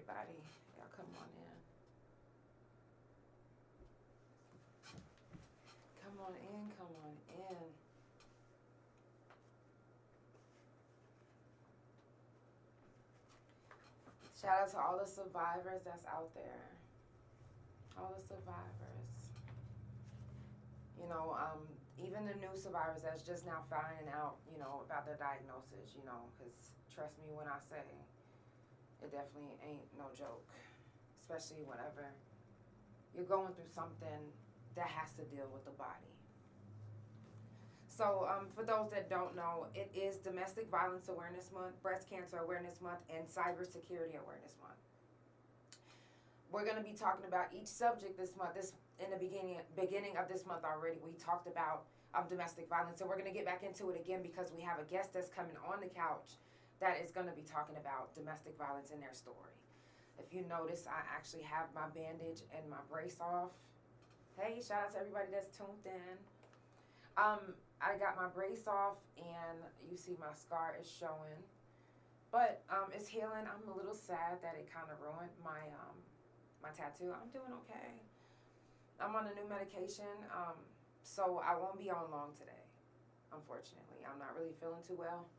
everybody. Y'all come on in. Come on in, come on in. Shout out to all the survivors that's out there. All the survivors. You know, even the new survivors that's just now finding out, you know, about their diagnosis, you know, because trust me when I say it definitely ain't no joke, especially whenever you're going through something that has to deal with the body. So for those that don't know, it is Domestic Violence Awareness Month, Breast Cancer Awareness Month, and Cybersecurity Awareness Month. We're going to be talking about each subject this month. In the beginning of this month already, we talked about domestic violence, and we're going to get back into it again because we have a guest that's coming on the couch that is going to be talking about domestic violence in their story. If you notice, I actually have my bandage and my brace off. Hey, shout out to everybody that's tuned in. I got my brace off, and you see my scar is showing, but it's healing. I'm a little sad that it kind of ruined my my tattoo. I'm doing okay. I'm on a new medication, so I won't be on long today, unfortunately. I'm not really feeling too well.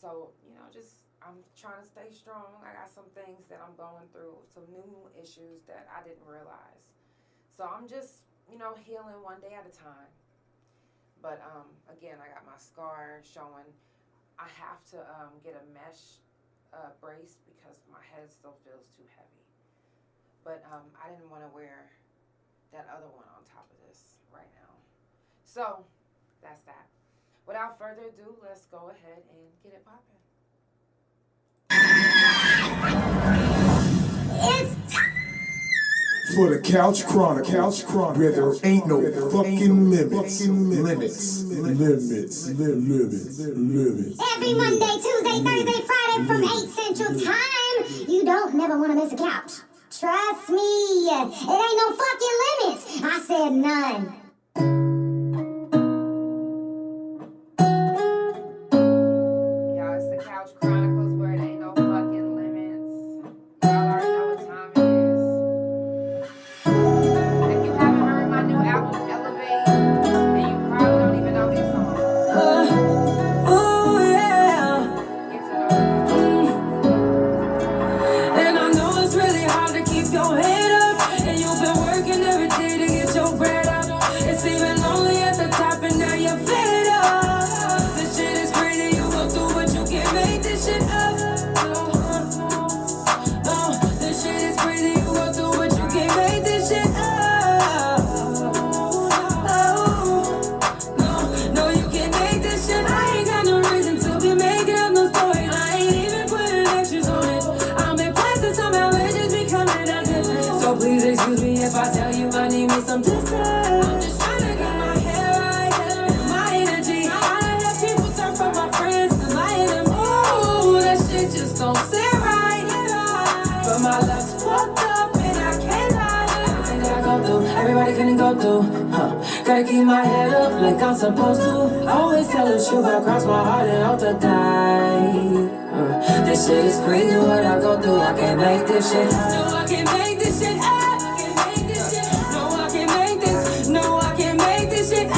So, you know, I'm trying to stay strong. I got some things that I'm going through, some new issues that I didn't realize. So I'm just, you know, healing one day at a time. But, again, I got my scar showing. I have to get a mesh brace because my head still feels too heavy. But I didn't want to wear that other one on top of this right now. So, that's that. Without further ado, let's go ahead and get it popping. It's time for the Couch Chronicles, where there ain't no fucking limits. Every Monday, Tuesday, Thursday, Friday from 8 Central Time. You don't never want to miss a couch. Trust me, it ain't no fucking limits. I said none. Y'all, it's the Couch Chronicles where it ain't no fucking limits. Y'all already know what time it is. If you haven't heard my new album, Elevate, then you probably don't even know this song. Oh yeah. Get to know it. And I know it's really hard to keep your head up, and you've been working every day to get your bread up. It's even lonely at the top, and now you're fed up. This shit is crazy, you go through, but you can't make this shit up. No, this shit is crazy, you go through, but you can't make this shit up. No, you can't make this shit. I ain't got no reason to be making up no story. I ain't even putting extras on it. I'm in places somehow it just be coming out different. So please excuse me if I tell you I need me some distance. I'm just trying to get my hair right and my energy. I done had people turn from my friends to my enemies. Ooh, that shit just don't sit right. But my luck's fucked up and I can't lie. Everything that I go through, everybody couldn't go through. Gotta keep my head up like I'm supposed to. Always tell the truth, I cross my heart and hope to die. This shit is crazy what I go through. I can't make this shit. No, I can't make this shit up. No, I can't make this. No, I can't make this shit up.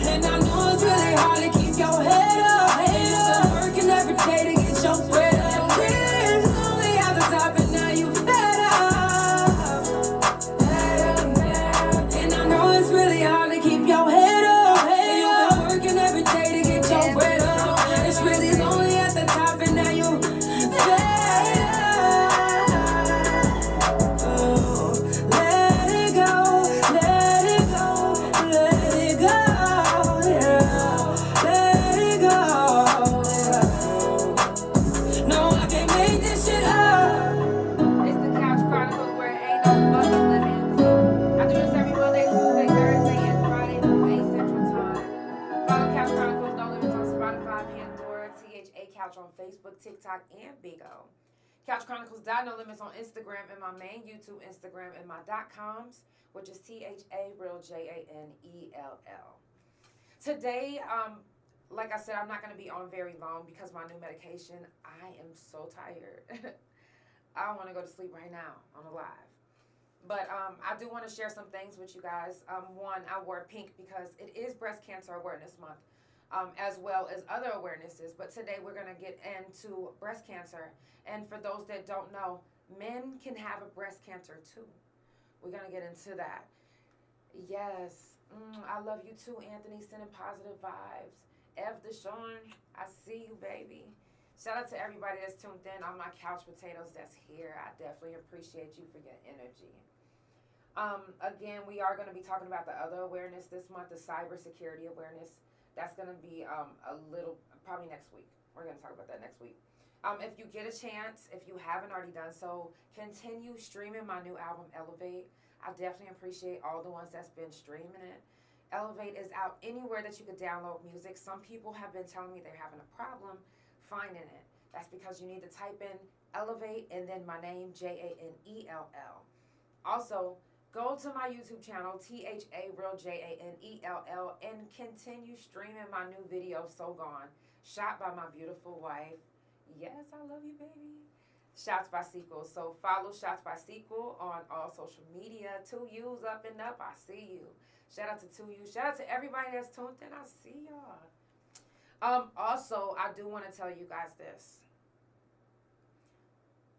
And I know it's really hard to keep your head up. You've been working every day to get your bread up. It's only at the top and now you fed up. And I know it's really hard to keep your head up. You've been working every day to get your bread up. It's really lonely at the top and now you fed up. Oh, let it go, let it go, let it go, yeah. Let it go. No, I can't make this shit up. It's the Couch Chronicles where it ain't no fucking limits. I do this every Monday, Tuesday, Thursday, and Friday from 8 Central Time. Follow Couch Chronicles No Limits on Spotify, Pandora, THA Couch on Facebook, TikTok, and Big O. Couch Chronicles No Limits on Instagram and my main YouTube Instagram and my .coms, which is THA Real JANELL. Today, like I said, I'm not going to be on very long because my new medication, I am so tired. I want to go to sleep right now on the live. But I do want to share some things with you guys. One, I wore pink because it is Breast Cancer Awareness Month, as well as other awarenesses. But today we're going to get into breast cancer. And for those that don't know, men can have a breast cancer too. We're going to get into that. Yes, I love you too, Anthony, sending positive vibes. F. Deshawn, I see you, baby. Shout out to everybody that's tuned in on my couch potatoes that's here. I definitely appreciate you for your energy. Again, we are going to be talking about the other awareness this month, the cybersecurity awareness. That's going to be a little, probably next week. We're going to talk about that next week. If you get a chance, if you haven't already done so, continue streaming my new album, Elevate. I definitely appreciate all the ones that's been streaming it. Elevate is out anywhere that you could download music. Some people have been telling me they're having a problem finding it. That's because you need to type in Elevate and then my name, Janell. Also, go to my YouTube channel, THA Real Janell, and continue streaming my new video, So Gone, shot by my beautiful wife. Yes, I love you, baby. Shots by Sequel. So follow Shots by Sequel on all social media. 2 U's up and up. I see you. Shout out to 2 U's. Shout out to everybody that's tuned in. I see y'all. Also, I do want to tell you guys this.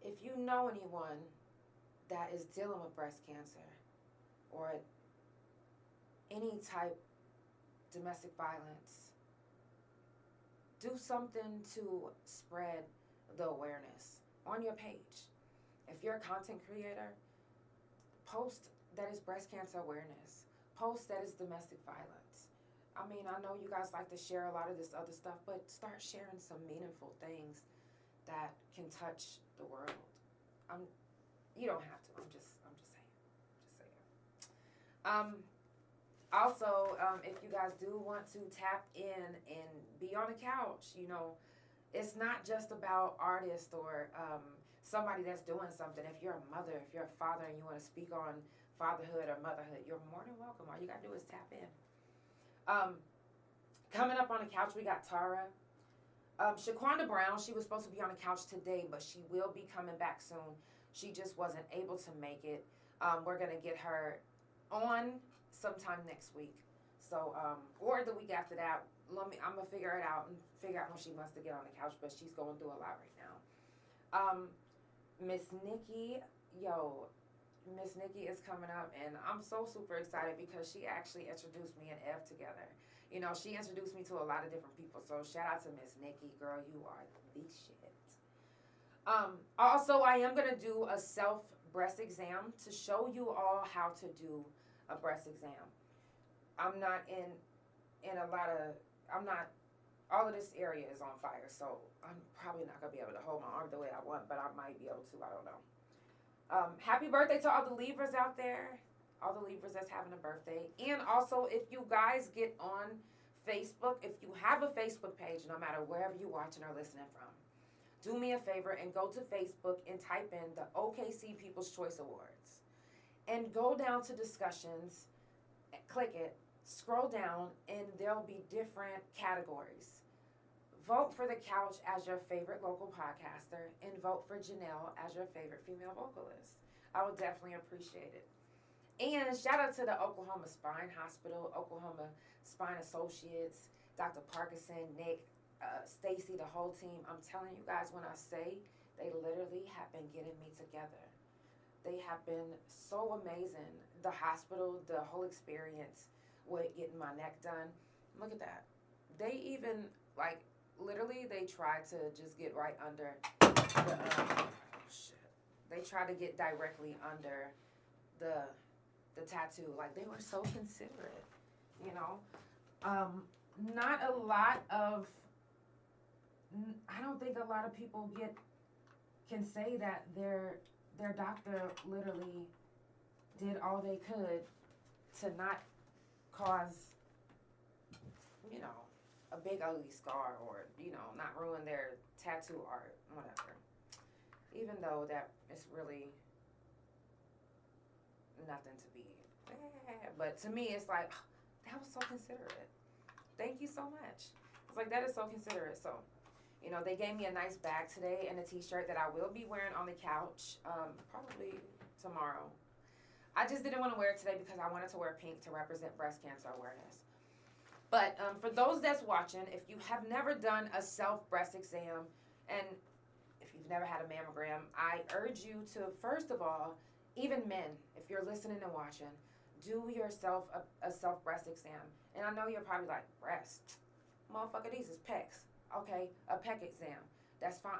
If you know anyone that is dealing with breast cancer or any type domestic violence, do something to spread the awareness on your page. If you're a content creator, post that is breast cancer awareness. Post that is domestic violence. I mean, I know you guys like to share a lot of this other stuff, but start sharing some meaningful things that can touch the world. You don't have to. I'm just saying. Also, if you guys do want to tap in and be on the couch, you know, it's not just about artists or somebody that's doing something. If you're a mother, if you're a father and you want to speak on fatherhood or motherhood, you're more than welcome. All you got to do is tap in. Coming up on the couch, we got Tara. Shaquanda Brown, she was supposed to be on the couch today, but she will be coming back soon. She just wasn't able to make it. We're going to get her on sometime next week. So, or the week after that. I'm going to figure it out and figure out when she wants to get on the couch, but she's going through a lot right now. Miss Nikki, Miss Nikki is coming up, and I'm so super excited because she actually introduced me and F together. You know, she introduced me to a lot of different people, so shout out to Miss Nikki. Girl, you are the shit. Also, I am going to do a self-breast exam to show you all how to do a breast exam. I'm not all of this area is on fire, so I'm probably not going to be able to hold my arm the way I want, but I might be able to, I don't know. Happy birthday to all the Libras out there. All the Libras that's having a birthday. And also, if you guys get on Facebook, if you have a Facebook page, no matter wherever you're watching or listening from, do me a favor and go to Facebook and type in the OKC People's Choice Awards. And go down to discussions, click it, scroll down, and there'll be different categories. Vote for The Couch as your favorite local podcaster, and vote for Janelle as your favorite female vocalist. I would definitely appreciate it. And shout out to the Oklahoma Spine Hospital, Oklahoma Spine Associates, Dr. Parkinson, Nick, Stacy, the whole team. I'm telling you guys, when I say they literally have been getting me together. They have been so amazing. The hospital, the whole experience with getting my neck done. Look at that. They even, literally, they tried to just get right under the, They tried to get directly under the tattoo. They were so considerate, you know. Not a lot of, I don't think a lot of people can say that their doctor literally did all they could to not cause, you know, a big ugly scar or, you know, not ruin their tattoo art, whatever. Even though that is really nothing to be, but to me it's like, that was so considerate. Thank you so much. was like, that is so considerate. So, you know, they gave me a nice bag today and a t-shirt that I will be wearing on the couch, probably tomorrow. I just didn't want to wear it today because I wanted to wear pink to represent breast cancer awareness. But for those that's watching, if you have never done a self-breast exam, and if you've never had a mammogram, I urge you to, first of all, even men, if you're listening and watching, do yourself a self-breast exam. And I know you're probably like, breast? Motherfucker, these is pecs. Okay, a pec exam. That's fine.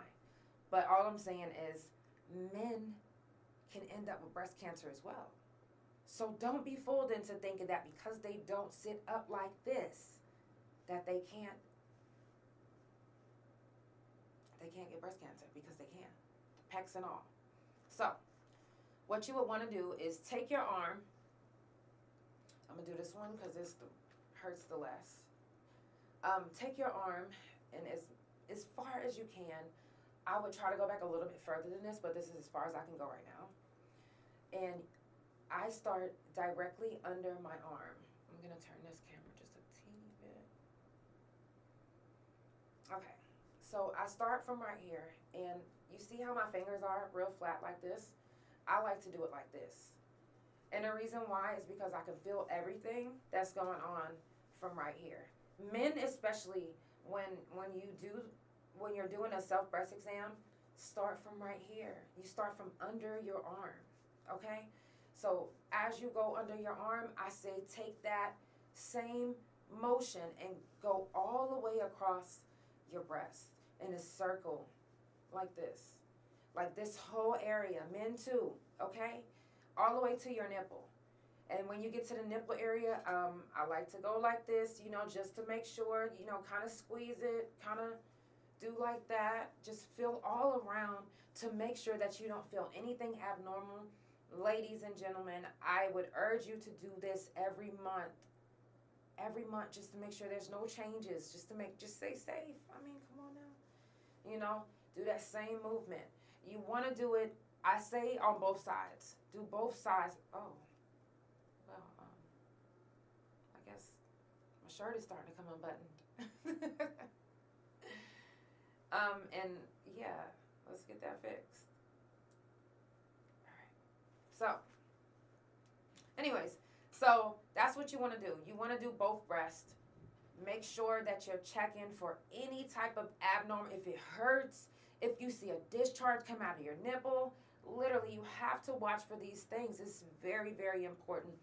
But all I'm saying is men can end up with breast cancer as well. So don't be fooled into thinking that because they don't sit up like this, that they can't get breast cancer, because they can. Pecs and all. So what you would want to do is take your arm. I'm going to do this one because it hurts the less. Take your arm, and as far as you can, I would try to go back a little bit further than this, but this is as far as I can go right now. And I start directly under my arm. I'm going to turn this camera just a teeny bit. Okay, so I start from right here, and you see how my fingers are real flat like this? I like to do it like this. And the reason why is because I can feel everything that's going on from right here. Men especially, when you're doing a self-breast exam, start from right here. You start from under your arm, okay? So as you go under your arm, I say take that same motion and go all the way across your breast in a circle like this. Like this whole area, men too, okay? All the way to your nipple. And when you get to the nipple area, I like to go like this, you know, just to make sure, you know, kind of squeeze it, kind of do like that. Just feel all around to make sure that you don't feel anything abnormal. Ladies and gentlemen, I would urge you to do this every month. Every month, just to make sure there's no changes, just stay safe. I mean, come on now. You know, do that same movement. You want to do it, I say, on both sides. Do both sides. Oh, well, I guess my shirt is starting to come unbuttoned. And yeah, let's get that fixed. All right. So, anyways, so that's what you want to do. You want to do both breasts. Make sure that you're checking for any type of abnormal. If it hurts, if you see a discharge come out of your nipple, literally you have to watch for these things. It's very, very important.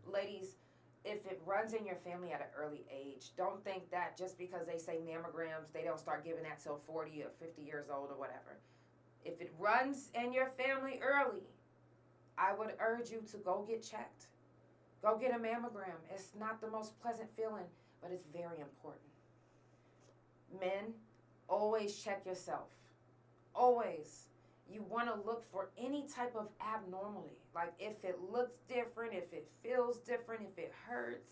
Ladies, if it runs in your family at an early age, don't think that just because they say mammograms, they don't start giving that till 40 or 50 years old or whatever. If it runs in your family early, I would urge you to go get checked. Go get a mammogram. It's not the most pleasant feeling, but it's very important. Men, always check yourself. Always. You want to look for any type of abnormality. Like if it looks different, if it feels different, if it hurts,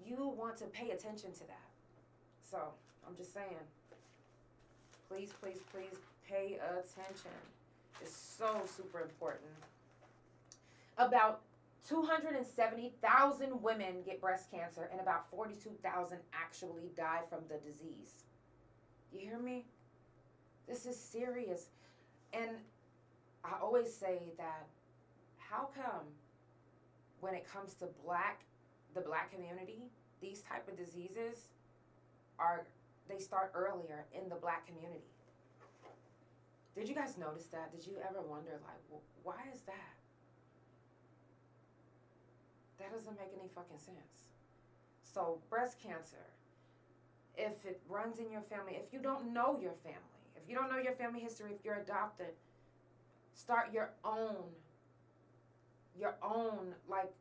you want to pay attention to that. So, I'm just saying, please, please, please pay attention. It's so super important. About 270,000 women get breast cancer and about 42,000 actually die from the disease. You hear me? This is serious. And I always say that, how come when it comes to the black community, these type of diseases they start earlier in the black community? Did you guys notice that? Did you ever wonder, like, well, why is that? That doesn't make any fucking sense. So breast cancer, if it runs in your family, if you don't know your family, if you don't know your family history, if you're adopted, start your own, like,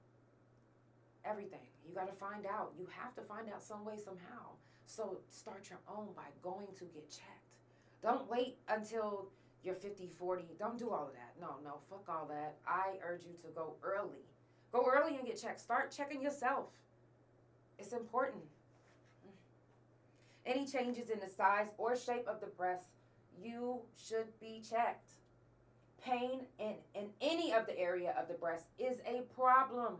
everything. You got to find out. You have to find out some way, somehow. So start your own by going to get checked. Don't wait until you're 50, 40. Don't do all of that. No, fuck all that. I urge you to go early. Go early and get checked. Start checking yourself. It's important. Any changes in the size or shape of the breast, you should be checked. Pain in any of the area of the breast is a problem.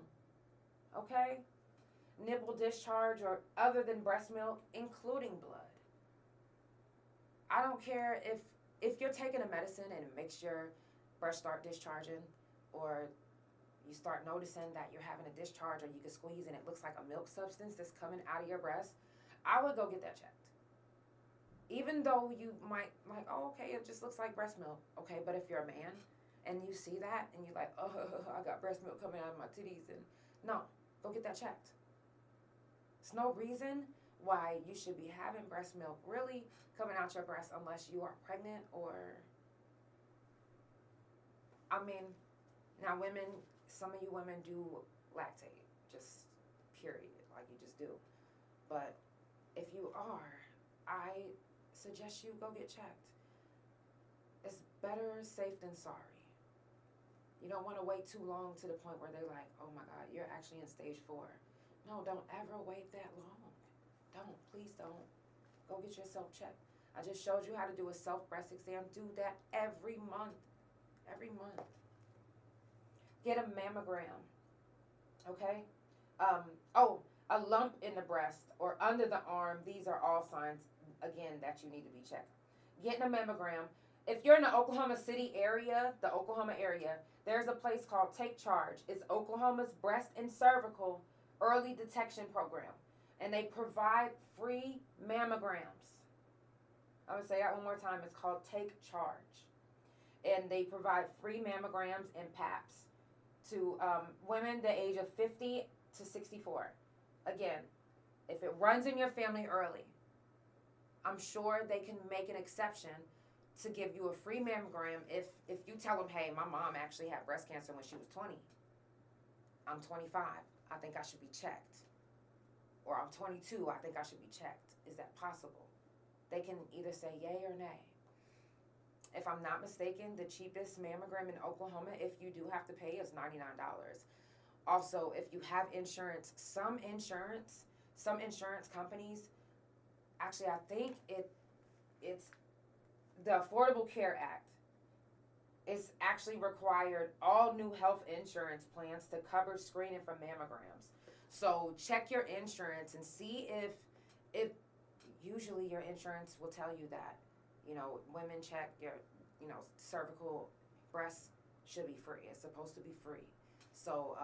Okay? Nipple discharge or other than breast milk, including blood. I don't care if you're taking a medicine and it makes your breast start discharging, or you start noticing that you're having a discharge, or you can squeeze and it looks like a milk substance that's coming out of your breast, I would go get that checked. Even though you might like, oh, okay, it just looks like breast milk. Okay, but if you're a man and you see that and you're like, oh, I got breast milk coming out of my titties, and no, go get that checked. There's no reason why you should be having breast milk really coming out your breast unless you are pregnant, or, I mean, now women, some of you women do lactate, just period, like you just do. But if you are, I suggest you go get checked. It's better safe than sorry. You don't want to wait too long to the point where they're like, oh my God, you're actually in stage 4. No, don't ever wait that long. Don't, please don't. Go get yourself checked. I just showed you how to do a self-breast exam. Do that every month. Every month. Get a mammogram. Okay? A lump in the breast or under the arm. These are all signs, again, that you need to be checked. Getting a mammogram. If you're in the Oklahoma City area, there's a place called Take Charge. It's Oklahoma's breast and cervical early detection program. And they provide free mammograms. I'm going to say that one more time. It's called Take Charge. And they provide free mammograms and PAPs to women the age of 50 to 64. Again, if it runs in your family early, I'm sure they can make an exception to give you a free mammogram if you tell them, hey, my mom actually had breast cancer when she was 20. I'm 25. I think I should be checked. Or I'm 22. I think I should be checked. Is that possible? They can either say yay or nay. If I'm not mistaken, the cheapest mammogram in Oklahoma, if you do have to pay, is $99. Also, if you have insurance, some insurance companies, actually, I think it's the Affordable Care Act. It's actually required all new health insurance plans to cover screening for mammograms. So check your insurance and see if usually your insurance will tell you that, women check your, cervical breast should be free. It's supposed to be free. So,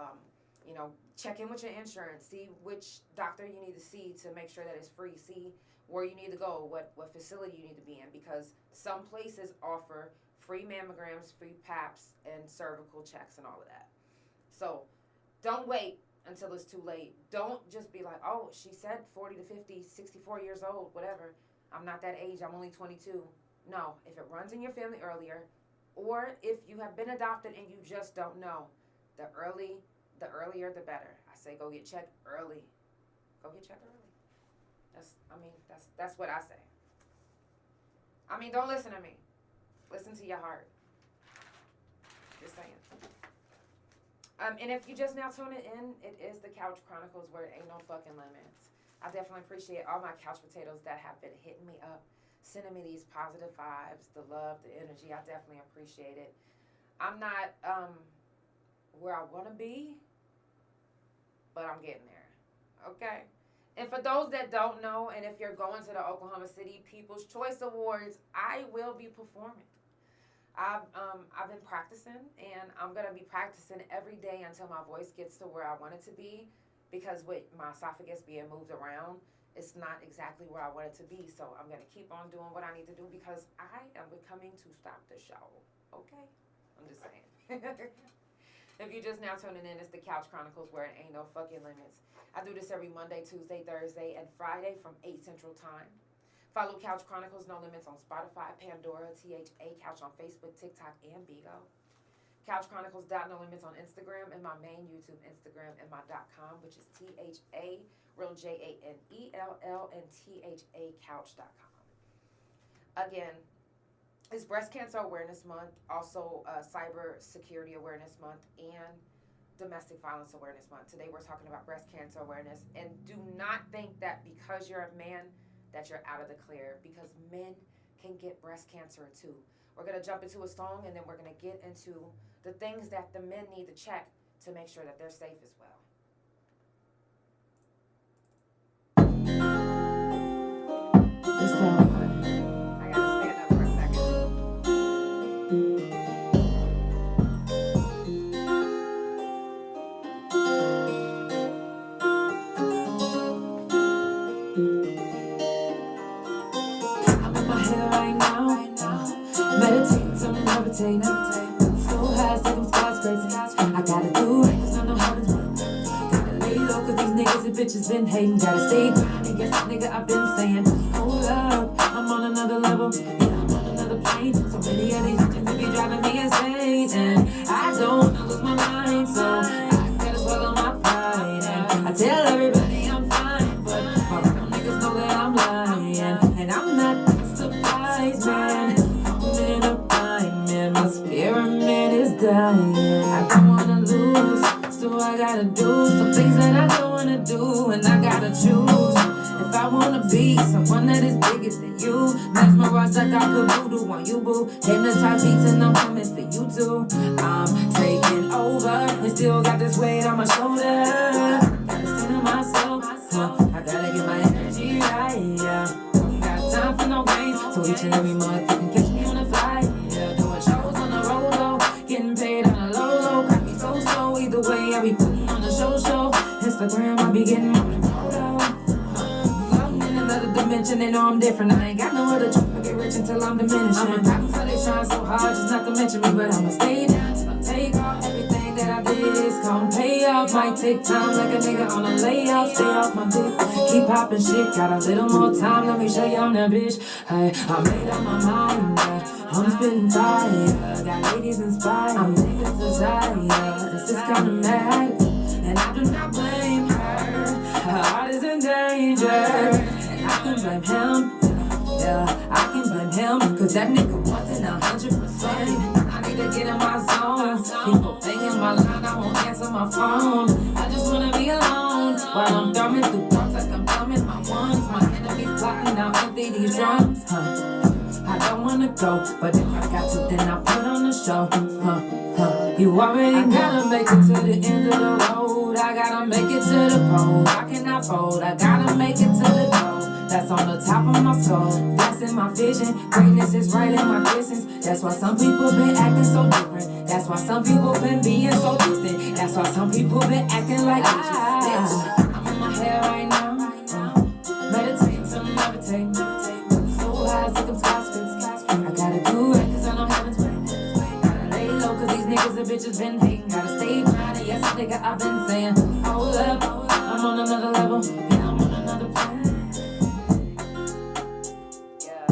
check in with your insurance. See which doctor you need to see to make sure that it's free. See where you need to go, what facility you need to be in, because some places offer free mammograms, free PAPs, and cervical checks and all of that. So don't wait until it's too late. Don't just be like, oh, she said 40 to 50, 64 years old, whatever. I'm not that age. I'm only 22. No, if it runs in your family earlier, or if you have been adopted and you just don't know, the earlier the better. I say go get checked early. Go get checked early. That's what I say. Don't listen to me. Listen to your heart. Just saying. And if you just now tuning in, it is the Couch Chronicles, where it ain't no fucking limits. I definitely appreciate all my couch potatoes that have been hitting me up, sending me these positive vibes, the love, the energy. I definitely appreciate it. I'm not where I want to be, but I'm getting there. Okay? And for those that don't know, and if you're going to the Oklahoma City People's Choice Awards, I will be performing. I've been practicing, and I'm going to be practicing every day until my voice gets to where I want it to be, because with my esophagus being moved around, it's not exactly where I want it to be. So I'm going to keep on doing what I need to do, because I am coming to stop the show. Okay? I'm just saying. If you're just now tuning in, it's the Couch Chronicles, where it ain't no fucking limits. I do this every Monday, Tuesday, Thursday, and Friday from 8 Central Time. Follow Couch Chronicles No Limits on Spotify, Pandora, THA, Couch on Facebook, TikTok, and Bigo. CouchChronicles.No Limits on Instagram, and my main YouTube Instagram, and my .com, which is THA, real JANELL, and THA Couch.com. Again, it's Breast Cancer Awareness Month, also Cybersecurity Awareness Month, and Domestic Violence Awareness Month. Today we're talking about breast cancer awareness, and do not think that because you're a man that you're out of the clear, because men can get breast cancer too. We're going to jump into a song, and then we're going to get into the things that the men need to check to make sure that they're safe as well. I gotta bitches been hating, gotta stay grinding. Yes, nigga, I've been saying, hold up, I'm on another level. Yeah, I'm on another plane. So many of these bitches they be driving me insane, and I don't wanna lose my mind, so I gotta swallow my pride. And I tell everybody I'm fine, but my real niggas know that I'm lying, and I'm not surprised, man. I'm in a bind, man. My spirit, man, is dying. I don't wanna lose, so I gotta do some things that I don't wanna do, and I gotta choose. If I wanna be someone that is bigger than you, mesmerized like I put voodoo on you, boo. Hypnotize beats and I'm coming for you too. I'm taking over and still got this weight on my shoulder. Gotta say to myself, I gotta get my energy right, yeah. Don't got time for no games, so each and every month you can catch me on a flight, yeah. Doing shows on the road, low, getting paid on the low, got me so slow. Either way, I be putting on a show. Instagram, I be getting on the photo. Floating in another dimension, they know I'm different. I ain't got no other choice but get rich until I'm diminishing. I'm a problem, so they trying so hard just not to mention me, but I'ma stay down till I take off. Everything that I did is gon' pay off. Might take time like a nigga on a layoff. Stay off my dick, keep popping shit. Got a little more time, let me show you I'm that bitch. Hey, I made up my mind, yeah. I'm spitting fire, got ladies inspired. I'm niggas desire, this is kinda mad, and I do not blame her. Her heart is in danger, and I can blame him. Yeah, I can blame him, cause that nigga wasn't 100%. I need to get in my zone. People thinking my line, I won't answer my phone. I just wanna be alone while I'm thumbing through thoughts like I'm thumbing my ones. My enemies plotting out empty these drums. I don't wanna go, but if I got to, then I put on the show. You already gotta make it to the end of the road. I gotta make it to the pole. I cannot fold. I gotta make it to the goal. That's on the top of my skull. That's in my vision. Greatness is right in my distance. That's why some people been acting so different. That's why some people been being so distant. That's why some people been acting like bitches. I'm in my hair right now. Meditate to levitate. So high, like I'm skyscrapers. I gotta do it, cause I know heaven's waiting. Gotta lay low, cause these niggas and bitches been hating. Gotta stay grinding, yes, nigga, I've been saying, hold up, I'm on another level. Yeah, I'm on another plane. Yeah.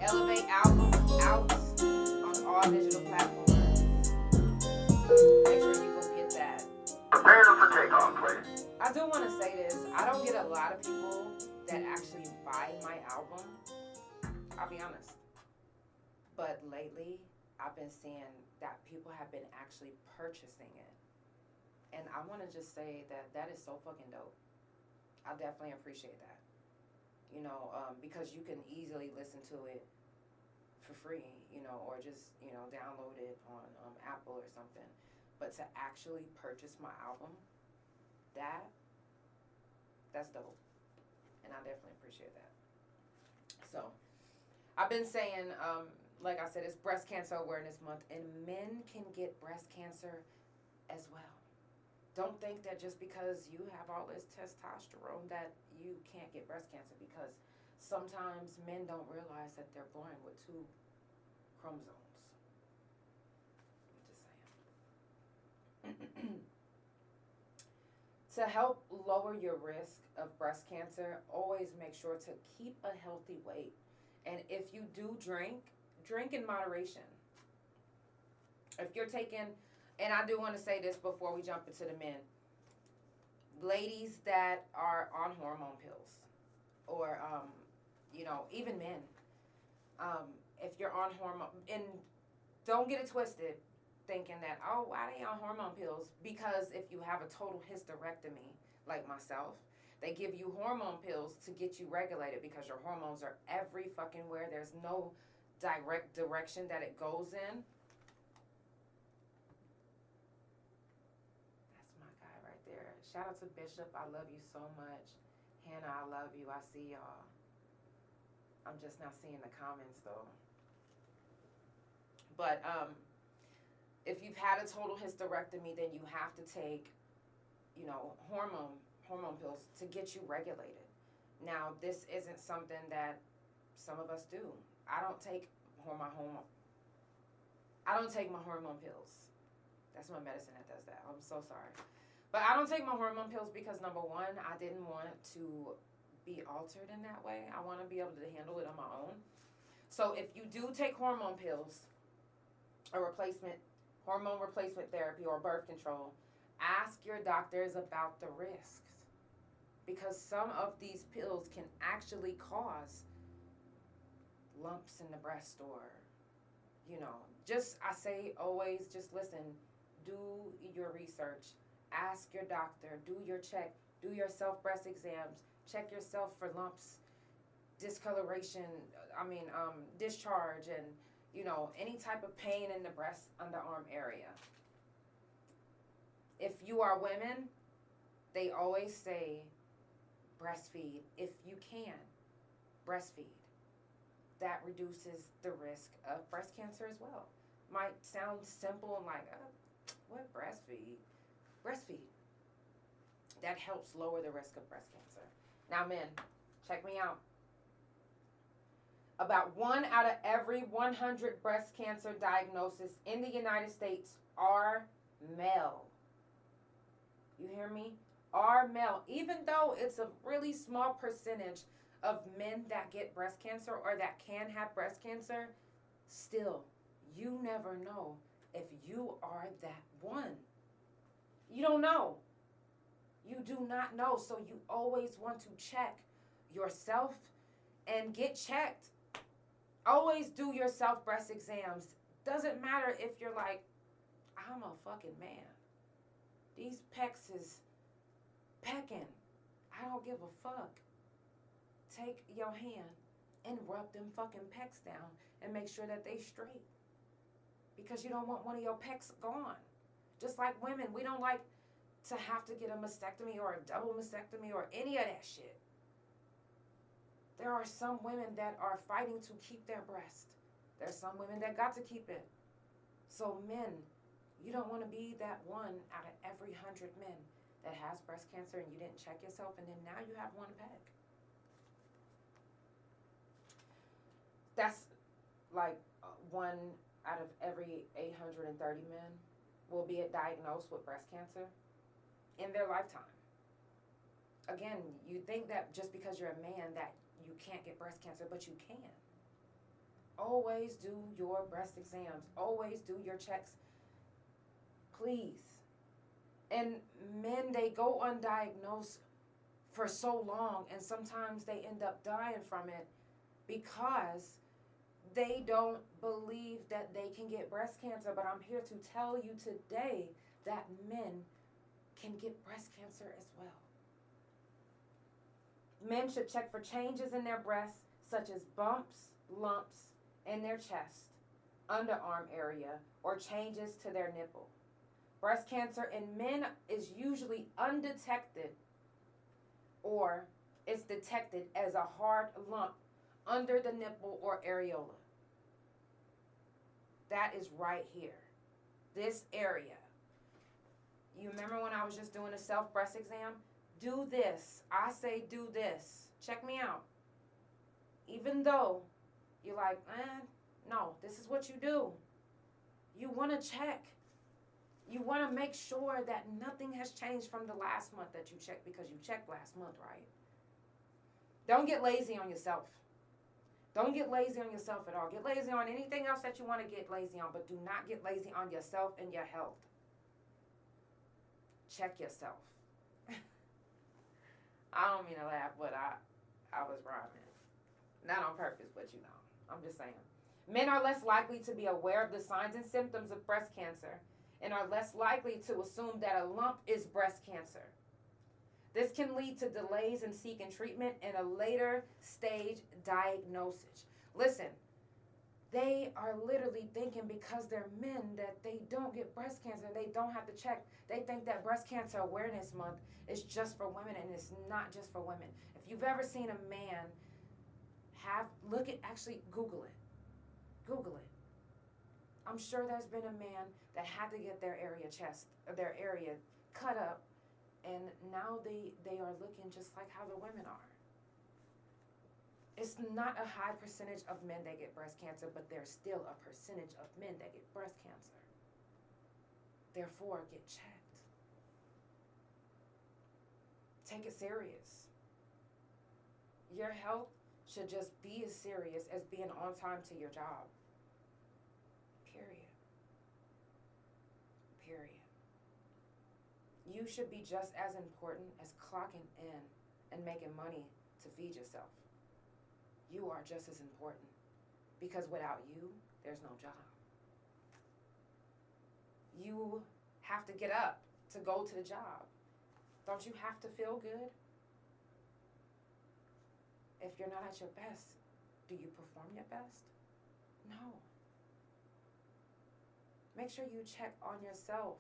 Elevate album out on all digital platforms. Make sure you go get that. Prepare for takeoff, please. I do want to say this. I don't get a lot of people that actually buy my album. I'll be honest. But lately, I've been seeing that people have been actually purchasing it. And I want to just say that that is so fucking dope. I definitely appreciate that. You know, because you can easily listen to it for free, you know, or just, you know, download it on Apple or something. But to actually purchase my album, that's dope. And I definitely appreciate that. So, I've been saying, like I said, it's Breast Cancer Awareness Month, and men can get breast cancer as well. Don't think that just because you have all this testosterone that you can't get breast cancer, because sometimes men don't realize that they're born with 2 chromosomes. I'm just saying. To help lower your risk of breast cancer, always make sure to keep a healthy weight. And if you do drink in moderation. If you're taking, and I do want to say this before we jump into the men, ladies that are on hormone pills, or, you know, even men, if you're on hormone, and don't get it twisted, thinking that, oh, why are they on hormone pills? Because if you have a total hysterectomy, like myself, they give you hormone pills to get you regulated, because your hormones are every fucking where. There's no direct direction that it goes in. That's my guy right there. Shout out to Bishop. I love you so much. Hannah, I love you. I see y'all. I'm just not seeing the comments though. But if you've had a total hysterectomy, then you have to take, you know, hormone pills to get you regulated. Now, this isn't something that some of us do. I don't take my hormone pills. That's my medicine that does that. I'm so sorry. But I don't take my hormone pills because, number one, I didn't want to be altered in that way. I want to be able to handle it on my own. So if you do take hormone pills, hormone replacement therapy, or birth control, ask your doctors about the risks. Because some of these pills can actually cause lumps in the breast, or, I say always, just listen, do your research, ask your doctor, do your check, do your self-breast exams, check yourself for lumps, discoloration, discharge, and, any type of pain in the breast, underarm area. If you are women, they always say, breastfeed if you can. Breastfeed. That reduces the risk of breast cancer as well. Might sound simple and like, what, breastfeed? Breastfeed. That helps lower the risk of breast cancer. Now, men, check me out. About 1 out of every 100 breast cancer diagnoses in the United States are male. You hear me? Are male. Even though it's a really small percentage of men that get breast cancer or that can have breast cancer, still, you never know if you are that one. You don't know. You do not know. So you always want to check yourself and get checked. Always do your self-breast exams. Doesn't matter if you're like, I'm a fucking man. These pecs is pecking. I don't give a fuck. Take your hand and rub them fucking pecs down and make sure that they straight. Because you don't want one of your pecs gone. Just like women, we don't like to have to get a mastectomy or a double mastectomy or any of that shit. There are some women that are fighting to keep their breast. There's some women that got to keep it. So men, you don't want to be that one out of every 100 men that has breast cancer and you didn't check yourself, and then now you have one peg. That's like 1 out of every 830 men will be diagnosed with breast cancer in their lifetime. Again, you think that just because you're a man that you can't get breast cancer, but you can. Always do your breast exams. Always do your checks. Please. And men, they go undiagnosed for so long, and sometimes they end up dying from it because they don't believe that they can get breast cancer. But I'm here to tell you today that men can get breast cancer as well. Men should check for changes in their breasts, such as bumps, lumps in their chest, underarm area, or changes to their nipple. Breast cancer in men is usually undetected, or it's detected as a hard lump under the nipple or areola. That is right here. This area. You remember when I was just doing a self-breast exam? Do this. I say do this. Check me out. Even though you're like, no, this is what you do. You want to check. You want to make sure that nothing has changed from the last month that you checked, because you checked last month, right? Don't get lazy on yourself. Don't get lazy on yourself at all. Get lazy on anything else that you want to get lazy on, but do not get lazy on yourself and your health. Check yourself. I don't mean to laugh, but I was rhyming. Not on purpose, but I'm just saying. Men are less likely to be aware of the signs and symptoms of breast cancer and are less likely to assume that a lump is breast cancer. This can lead to delays in seeking treatment and a later stage diagnosis. Listen, they are literally thinking because they're men that they don't get breast cancer, they don't have to check. They think that Breast Cancer Awareness Month is just for women, and it's not just for women. If you've ever seen a man Google it. Google it. I'm sure there's been a man that had to get their area cut up, and now they are looking just like how the women are. It's not a high percentage of men that get breast cancer, but there's still a percentage of men that get breast cancer. Therefore, get checked. Take it serious. Your health should just be as serious as being on time to your job. Period. Period. You should be just as important as clocking in and making money to feed yourself. You are just as important, because without you, there's no job. You have to get up to go to the job. Don't you have to feel good? If you're not at your best, do you perform your best? No. Make sure you check on yourself.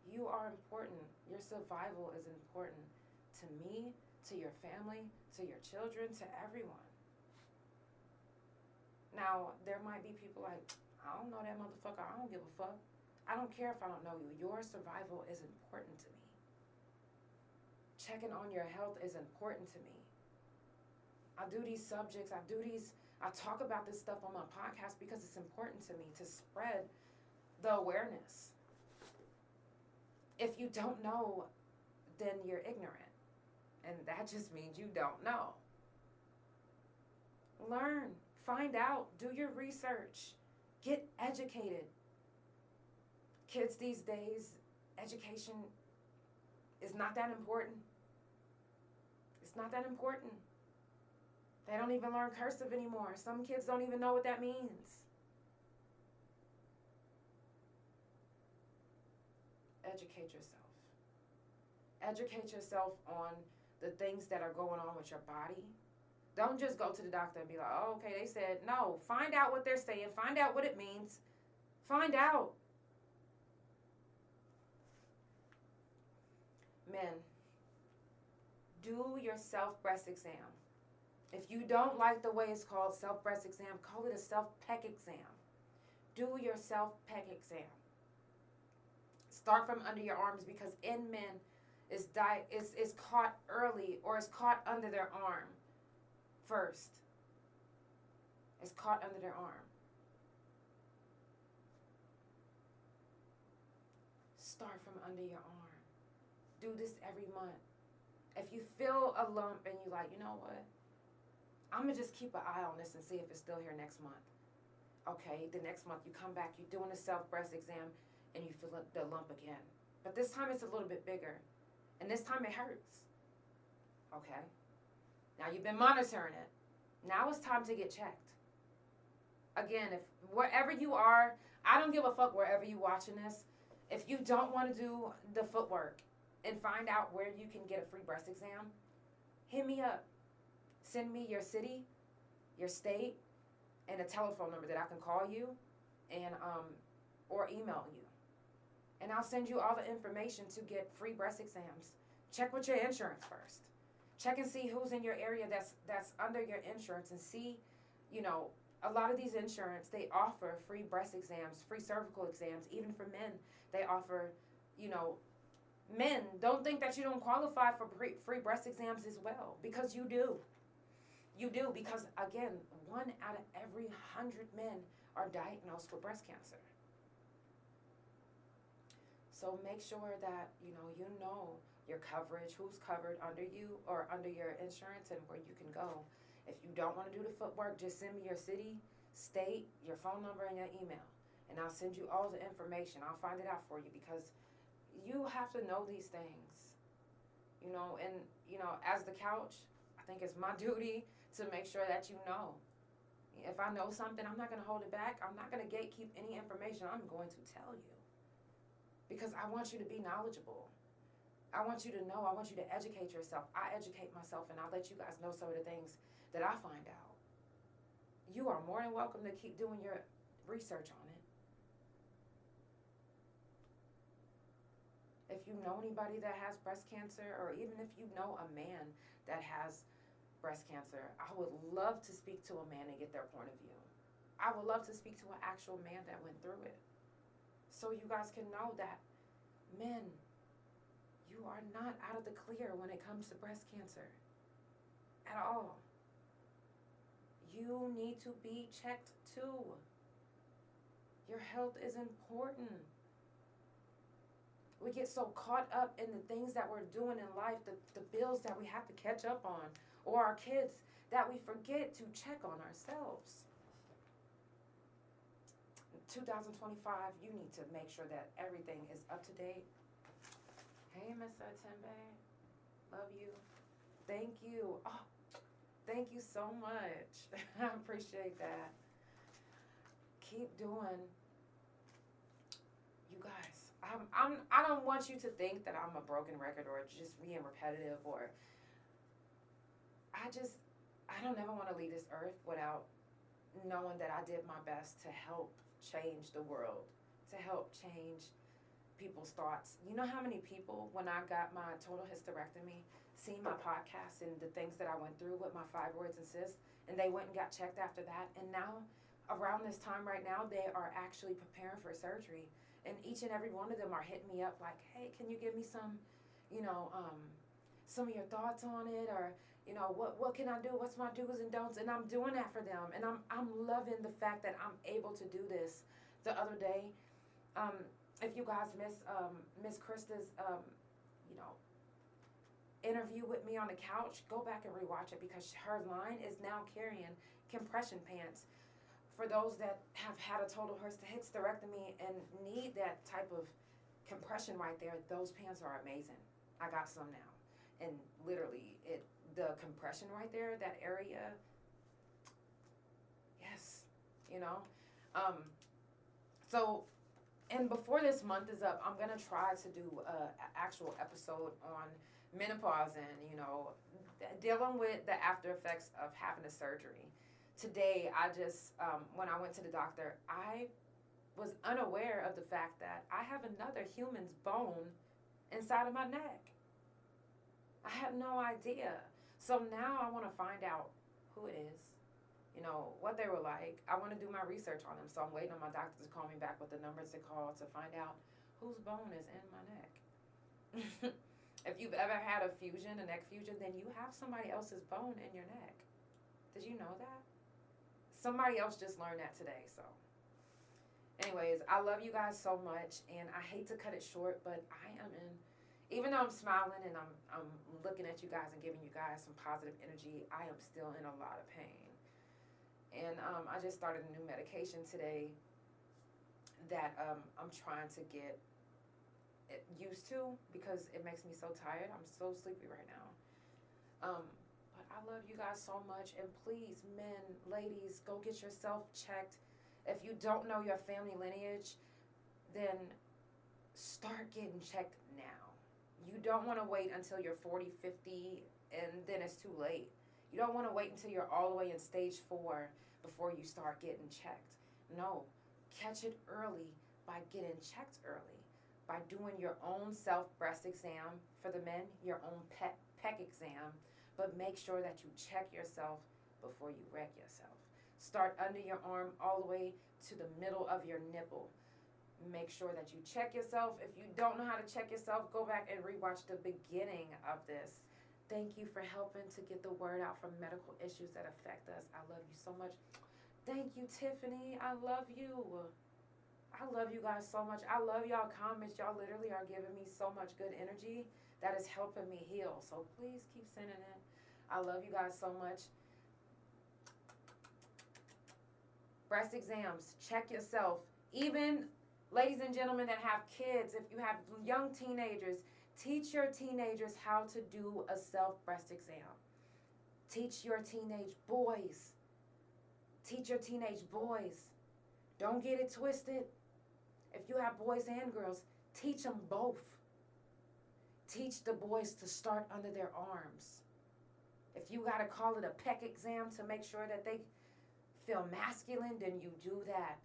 You are important. Your survival is important to me, to your family, to your children, to everyone. Now, there might be people like, I don't know that motherfucker. I don't give a fuck. I don't care if I don't know you. Your survival is important to me. Checking on your health is important to me. I do these subjects, I talk about this stuff on my podcast because it's important to me to spread the awareness. If you don't know, then you're ignorant. And that just means you don't know. Learn, find out, do your research, get educated. Kids these days, education is not that important. It's not that important. They don't even learn cursive anymore. Some kids don't even know what that means. Educate yourself. Educate yourself on the things that are going on with your body. Don't just go to the doctor and be like, oh, okay, they said. No, find out what they're saying. Find out what it means. Find out. Men, do your self-breast exam. If you don't like the way it's called, self-breast exam, call it a self-pec exam. Do your self-pec exam. Start from under your arms, because in men, is caught early, or is caught under their arm first. It's caught under their arm. Start from under your arm. Do this every month. If you feel a lump and you're like, you know what? I'm going to just keep an eye on this and see if it's still here next month. Okay, the next month you come back, you're doing a self-breast exam, and you feel the lump again. But this time it's a little bit bigger. And this time it hurts. Okay? Now you've been monitoring it. Now it's time to get checked. Again, if wherever you are, I don't give a fuck wherever you're watching this. If you don't want to do the footwork and find out where you can get a free breast exam, hit me up. Send me your city, your state, and a telephone number that I can call you and or email you. And I'll send you all the information to get free breast exams. Check with your insurance first. Check and see who's in your area that's under your insurance, and see, a lot of these insurance, they offer free breast exams, free cervical exams. Even for men, they offer, men, don't think that you don't qualify for free breast exams as well, because you do. You do, because, again, 1 out of every 100 men are diagnosed with breast cancer. So make sure that, you know your coverage, who's covered under you or under your insurance, and where you can go. If you don't want to do the footwork, just send me your city, state, your phone number, and your email. And I'll send you all the information. I'll find it out for you, because you have to know these things. As the couch, I think it's my duty to make sure that you know. If I know something, I'm not going to hold it back. I'm not going to gatekeep any information. I'm going to tell you. Because I want you to be knowledgeable. I want you to know. I want you to educate yourself. I educate myself, and I'll let you guys know some of the things that I find out. You are more than welcome to keep doing your research on it. If you know anybody that has breast cancer, or even if you know a man that has breast cancer, I would love to speak to a man and get their point of view. I would love to speak to an actual man that went through it. So you guys can know that, men, you are not out of the clear when it comes to breast cancer. At all. You need to be checked too. Your health is important. We get so caught up in the things that we're doing in life, the bills that we have to catch up on, or our kids, that we forget to check on ourselves. 2025, you need to make sure that everything is up to date. Hey, Miss Atembe. Love you. Thank you. Oh, thank you so much. I appreciate that. Keep doing. You guys, I don't want you to think that I'm a broken record or just being repetitive, or I don't ever want to leave this earth without knowing that I did my best to help change the world, to help change people's thoughts. You know how many people, when I got my total hysterectomy, seen my podcast and the things that I went through with my fibroids and cysts, and they went and got checked after that, and now, around this time right now, they are actually preparing for surgery, and each and every one of them are hitting me up like, hey, can you give me some, some of your thoughts on it, or what can I do? What's my do's and don'ts? And I'm doing that for them. And I'm loving the fact that I'm able to do this. The other day, if you guys miss Krista's, interview with me on the couch, go back and rewatch it, because her line is now carrying compression pants. For those that have had a total hysterectomy and need that type of compression right there, those pants are amazing. I got some now. And literally, the compression right there, that area, yes, So, and before this month is up, I'm going to try to do an actual episode on menopause and, dealing with the after effects of having a surgery. Today, I just, when I went to the doctor, I was unaware of the fact that I have another human's bone inside of my neck. I had no idea. So now I want to find out who it is, what they were like. I want to do my research on them. So I'm waiting on my doctor to call me back with the numbers to call to find out whose bone is in my neck. If you've ever had a neck fusion, then you have somebody else's bone in your neck. Did you know that? Somebody else just learned that today, so. Anyways, I love you guys so much, and I hate to cut it short, but I am even though I'm smiling and I'm looking at you guys and giving you guys some positive energy, I am still in a lot of pain. And I just started a new medication today that I'm trying to get used to, because it makes me so tired. I'm so sleepy right now. But I love you guys so much, and please, men, ladies, go get yourself checked. If you don't know your family lineage, then start getting checked now. You don't want to wait until you're 40, 50, and then it's too late. You don't want to wait until you're all the way in stage 4 before you start getting checked. No, catch it early by getting checked early, by doing your own self-breast exam for the men, your own pec exam, but make sure that you check yourself before you wreck yourself. Start under your arm all the way to the middle of your nipple. Make sure that you check yourself. If you don't know how to check yourself, go back and rewatch the beginning of this. Thank you for helping to get the word out from medical issues that affect us. I love you so much. Thank you, Tiffany. I love you. I love you guys so much. I love y'all comments. Y'all literally are giving me so much good energy that is helping me heal. So please keep sending it. I love you guys so much. Breast exams. Check yourself. Even ladies and gentlemen that have kids, if you have young teenagers, teach your teenagers how to do a self-breast exam. Teach your teenage boys. Teach your teenage boys. Don't get it twisted. If you have boys and girls, teach them both. Teach the boys to start under their arms. If you got to call it a pec exam to make sure that they feel masculine, then you do that.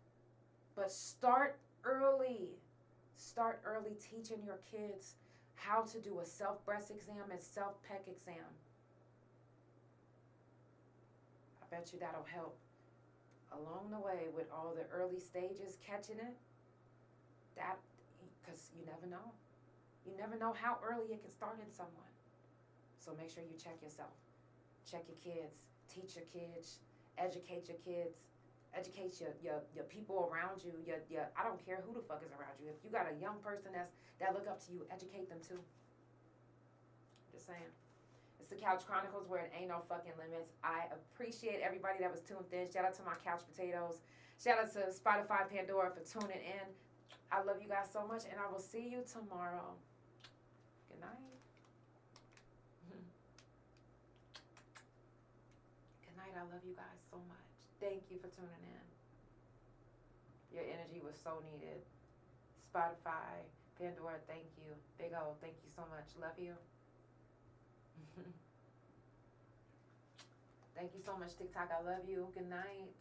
But start early. Start early teaching your kids how to do a self-breast exam and self-pec exam. I bet you that'll help along the way with all the early stages, catching it. Because you never know. You never know how early it can start in someone. So make sure you check yourself. Check your kids. Teach your kids. Educate your kids. Educate your people around you. Your I don't care who the fuck is around you. If you got a young person that look up to you, educate them too. Just saying. It's the Couch Chronicles where it ain't no fucking limits. I appreciate everybody that was tuned in. Shout out to my couch potatoes. Shout out to Spotify Pandora for tuning in. I love you guys so much, and I will see you tomorrow. Good night. Good night. I love you guys so much. Thank you for tuning in. Your energy was so needed. Spotify, Pandora, thank you. Big O, thank you so much. Love you. Thank you so much, TikTok. I love you. Good night.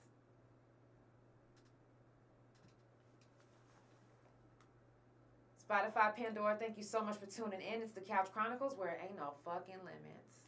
Spotify, Pandora, thank you so much for tuning in. It's the Couch Chronicles where it ain't no fucking limits.